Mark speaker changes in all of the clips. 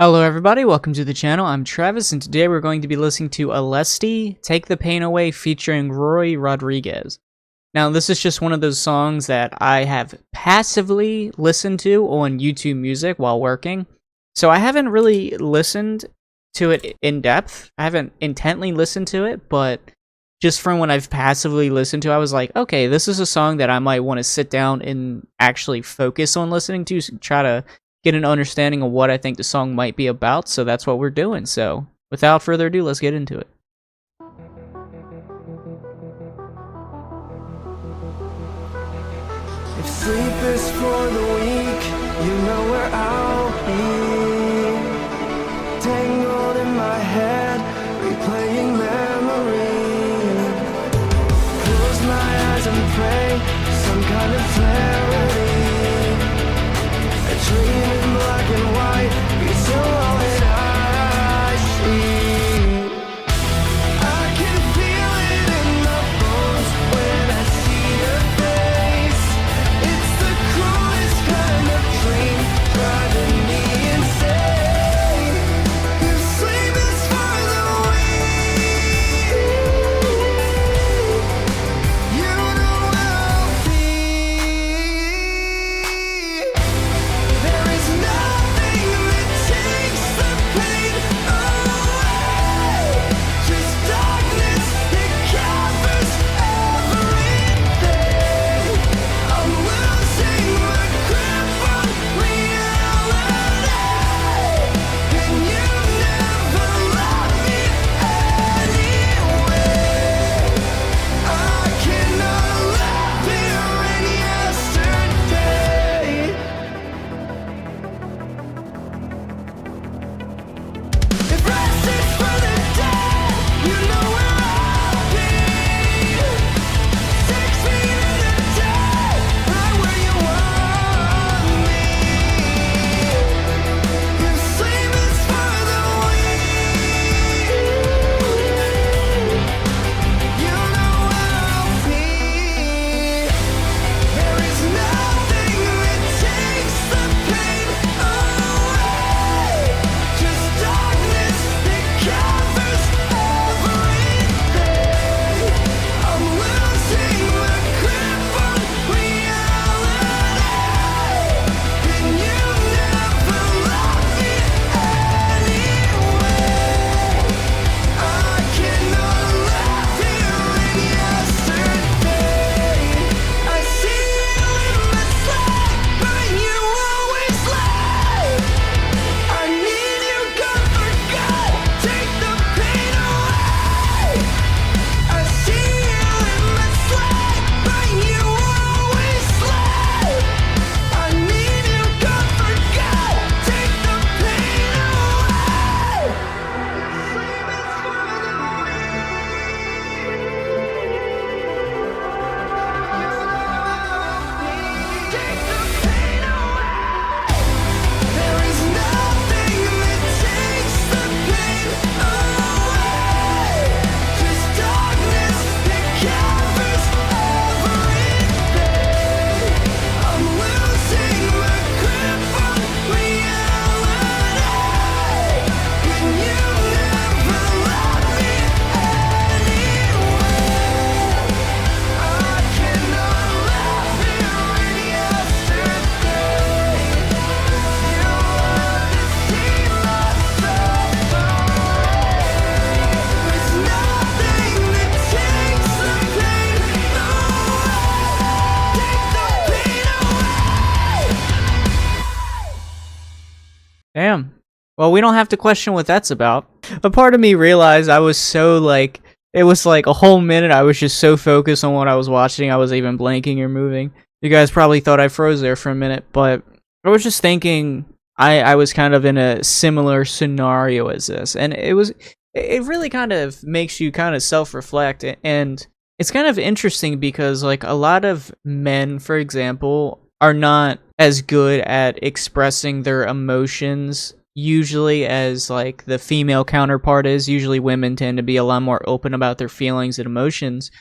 Speaker 1: Hello everybody, welcome to the channel. I'm Travis and today we're going to be listening to ALESTI, Take the Pain Away featuring Rory Rodriguez. Now this is just one of those songs that I have passively listened to on YouTube Music while working. So I haven't really listened to it in depth. I haven't intently listened to it, but just from when I've passively listened to, I was like, okay, this is a song that I might want to sit down and actually focus on listening to, try to get an understanding of what I think the song might be about, so that's what we're doing. So, without further ado, let's get into it.
Speaker 2: If sleep is for the weak, you know where I'll be. Tangled in my head, replaying memories. Close my eyes and pray, some kind of clarity. A dream in black and white, it's all that I see. I can feel it in my bones when I see your face. It's the cruelest kind of dream, driving me insane. If sleep is for the weak, you know I'll be. There is nothing that takes the pain away. Just darkness that covers everything. I'm losing my grip on reality, and you never loved me anyway. I cannot live here in yesterday. If rest is for the dead, you know where I'll be. 6 feet in the dead, right where you want me. If sleep is for the weak, you know where I'll be. There is nothing that takes the pain away. Just darkness that covers everything. I'm losing my grip on reality, and you never loved me anyway. I cannot live here in yesterday. I see you in my sleep, but you always lie. I need you gone for good, take the pain away. I see you in my sleep, but you always lie. I need you gone for good, take the pain away. Sleep is for the weak. Take the pain away. There is nothing that takes the pain away. Just darkness that covers everything. I'm losing my grip on reality, and you never loved me anyway. I cannot live here in yesterday. You undeceive myself away. There's nothing that takes the pain away. Take the pain away.
Speaker 1: Damn. Well, we don't have to question what that's about. A part of me realized I was so it was like a whole minute I was just so focused on what I was watching, I was even blinking or moving. You guys probably thought I froze there for a minute, but I was just thinking I was kind of in a similar scenario as this, and it really kind of makes you kind of self-reflect, and it's kind of interesting because like a lot of men, for example, are not as good at expressing their emotions usually as like the female counterpart is. Usually women tend to be a lot more open about their feelings and emotions.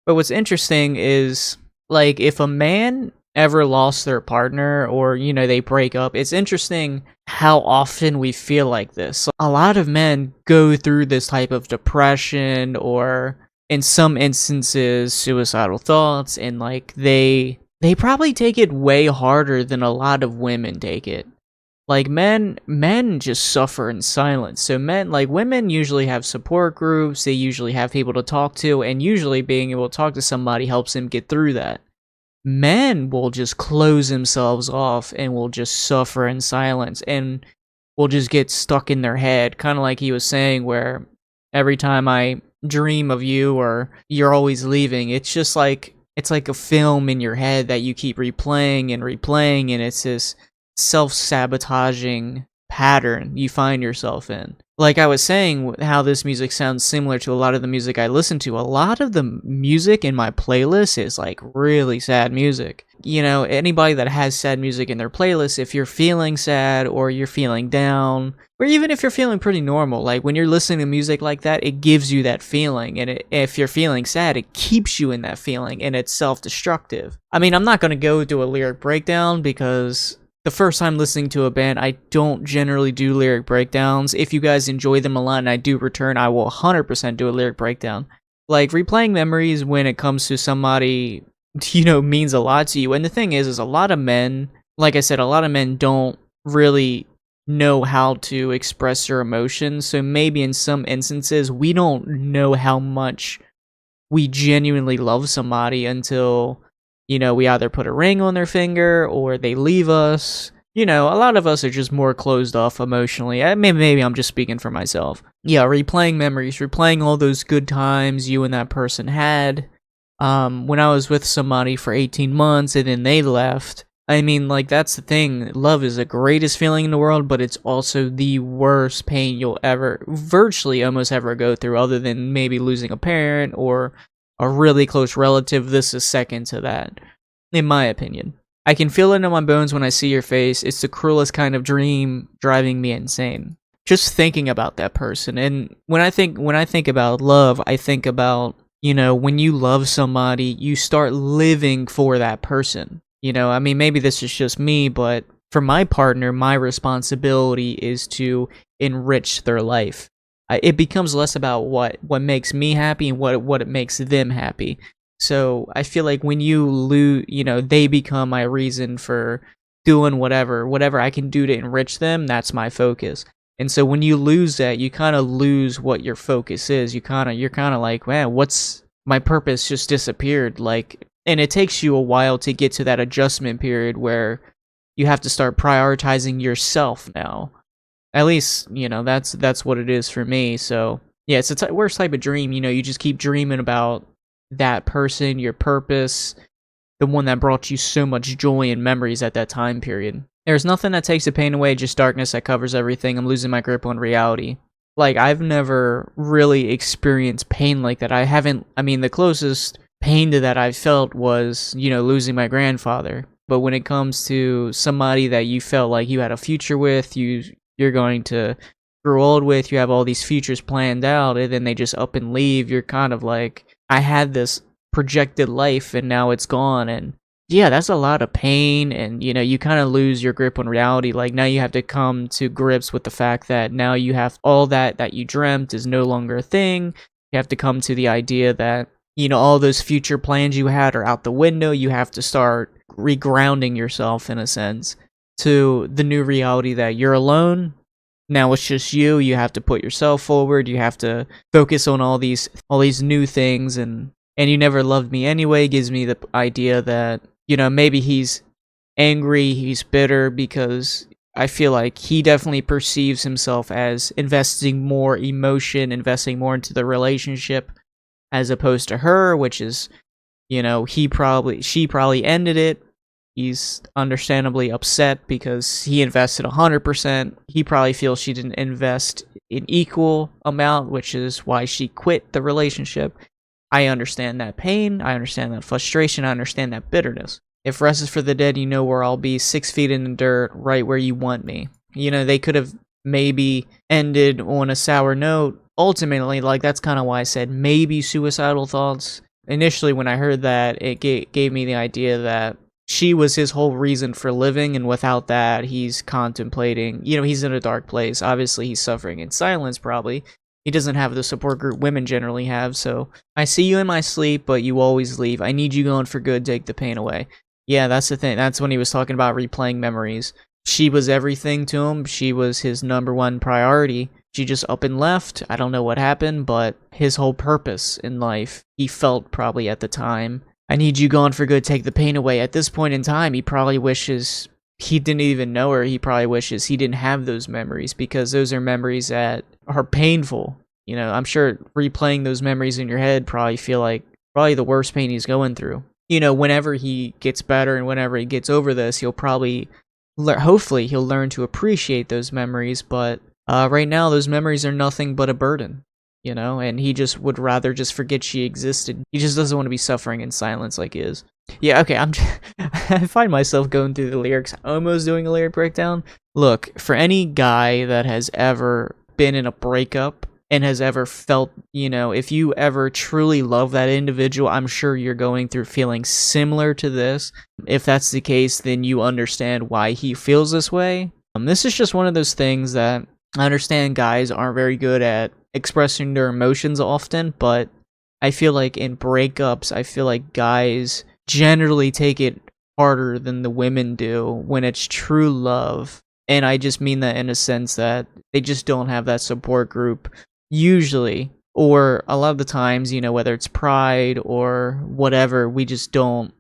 Speaker 1: But what's interesting is like if a man ever lost their partner or, they break up, it's interesting how often we feel like this. A lot of men go through this type of depression or in some instances suicidal thoughts, and like they probably take it way harder than a lot of women take it. Like men just suffer in silence. So women usually have support groups, they usually have people to talk to, and usually being able to talk to somebody helps them get through that. Men will just close themselves off and will just suffer in silence and will just get stuck in their head, kind of like he was saying, where every time I dream of you or you're always leaving, it's like a film in your head that you keep replaying and replaying, and it's this self-sabotaging pattern you find yourself in. Like I was saying, how this music sounds similar to a lot of the music I listen to. A lot of the music in my playlist is like really sad music. Anybody that has sad music in their playlist, if you're feeling sad or you're feeling down, or even if you're feeling pretty normal, like when you're listening to music like that, it gives you that feeling. And if you're feeling sad, it keeps you in that feeling, and it's self-destructive. I mean, I'm not going to go do a lyric breakdown because the first time listening to a band, I don't generally do lyric breakdowns. If you guys enjoy them a lot and I do return, I will 100% do a lyric breakdown. Like, replaying memories when it comes to somebody, means a lot to you. And the thing is a lot of men, like I said, a lot of men don't really know how to express their emotions. So maybe in some instances, we don't know how much we genuinely love somebody until we either put a ring on their finger or they leave us. A lot of us are just more closed off emotionally. Maybe I'm just speaking for myself. Yeah, replaying memories, replaying all those good times you and that person had. When I was with somebody for 18 months and then they left. I mean, like, that's the thing. Love is the greatest feeling in the world, but it's also the worst pain you'll virtually almost ever go through, other than maybe losing a parent or a really close relative. This is second to that, in my opinion. I can feel it in my bones when I see your face. It's the cruelest kind of dream, driving me insane. Just thinking about that person. And when I think about love, I think about, when you love somebody, you start living for that person. I mean, maybe this is just me, but for my partner, my responsibility is to enrich their life. It becomes less about what makes me happy and what it makes them happy. So I feel like when you lose, they become my reason for doing whatever I can do to enrich them. That's my focus. And so when you lose that, you kind of lose what your focus is. You're kind of like, man, what's my purpose just disappeared? Like, and it takes you a while to get to that adjustment period where you have to start prioritizing yourself now. At least, that's what it is for me. So, yeah, it's a worst type of dream. You just keep dreaming about that person, your purpose, the one that brought you so much joy and memories at that time period. There's nothing that takes the pain away, just darkness that covers everything. I'm losing my grip on reality. Like, I've never really experienced pain like that. The closest pain to that I've felt was, losing my grandfather. But when it comes to somebody that you felt like you had a future with, you're going to grow old with, you have all these futures planned out, and then they just up and leave, you're kind of like, I had this projected life and now it's gone. And yeah, that's a lot of pain, and you kind of lose your grip on reality. Like, now you have to come to grips with the fact that now you have all that you dreamt is no longer a thing. You have to come to the idea that all those future plans you had are out the window. You have to start regrounding yourself, in a sense, to the new reality that you're alone. Now it's just you. You have to put yourself forward. You have to focus on all these new things, and you never loved me anyway. Gives me the idea that, maybe he's angry, he's bitter, because I feel like he definitely perceives himself as investing more emotion, investing more into the relationship, as opposed to her, which is, she probably ended it. He's understandably upset because he invested 100%. He probably feels she didn't invest an equal amount, which is why she quit the relationship. I understand that pain. I understand that frustration. I understand that bitterness. If rest is for the dead, where I'll be, 6 feet in the dirt, right where you want me. They could have maybe ended on a sour note. Ultimately, like, that's kind of why I said maybe suicidal thoughts. Initially, when I heard that, it gave me the idea that she was his whole reason for living, and without that, he's contemplating, he's in a dark place. Obviously, he's suffering in silence, probably. He doesn't have the support group women generally have, so I see you in my sleep, but you always leave. I need you gone for good, take the pain away. Yeah, that's the thing. That's when he was talking about replaying memories. She was everything to him. She was his #1 priority. She just up and left. I don't know what happened, but his whole purpose in life, he felt probably at the time, I need you gone for good, take the pain away. At this point in time, he probably wishes he didn't even know her. He probably wishes he didn't have those memories, because those are memories that are painful. I'm sure replaying those memories in your head probably feel like the worst pain he's going through. Whenever he gets better and whenever he gets over this, he'll probably, hopefully, he'll learn to appreciate those memories. But right now, those memories are nothing but a burden. And he just would rather just forget she existed. He just doesn't want to be suffering in silence like he is. Yeah, okay, I find myself going through the lyrics, almost doing a lyric breakdown. Look, for any guy that has ever been in a breakup and has ever felt, if you ever truly love that individual, I'm sure you're going through feelings similar to this. If that's the case, then you understand why he feels this way. This is just one of those things that I understand guys aren't very good at expressing their emotions often, but I feel like in breakups, I feel like guys generally take it harder than the women do when it's true love. And I just mean that in a sense that they just don't have that support group usually, or a lot of the times, whether it's pride or whatever, we don't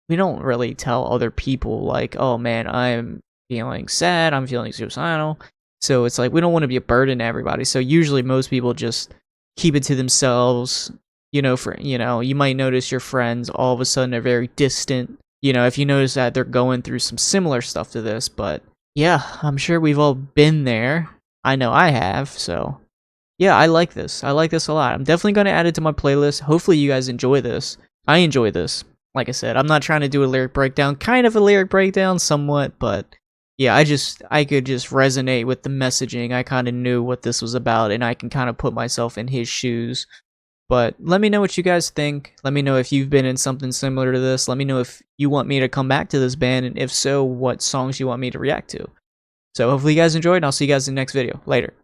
Speaker 1: really tell other people like, oh man, I'm feeling sad, I'm feeling suicidal. So it's like we don't want to be a burden to everybody. So usually most people just keep it to themselves. You might notice your friends all of a sudden are very distant. If you notice that they're going through some similar stuff to this. But yeah, I'm sure we've all been there. I know I have. So yeah, I like this. I like this a lot. I'm definitely going to add it to my playlist. Hopefully you guys enjoy this. I enjoy this. Like I said, I'm not trying to do a lyric breakdown. Kind of a lyric breakdown somewhat, but yeah, I could just resonate with the messaging. I kind of knew what this was about, and I can kind of put myself in his shoes. But let me know what you guys think. Let me know if you've been in something similar to this. Let me know if you want me to come back to this band, and if so, what songs you want me to react to. So hopefully you guys enjoyed, and I'll see you guys in the next video. Later.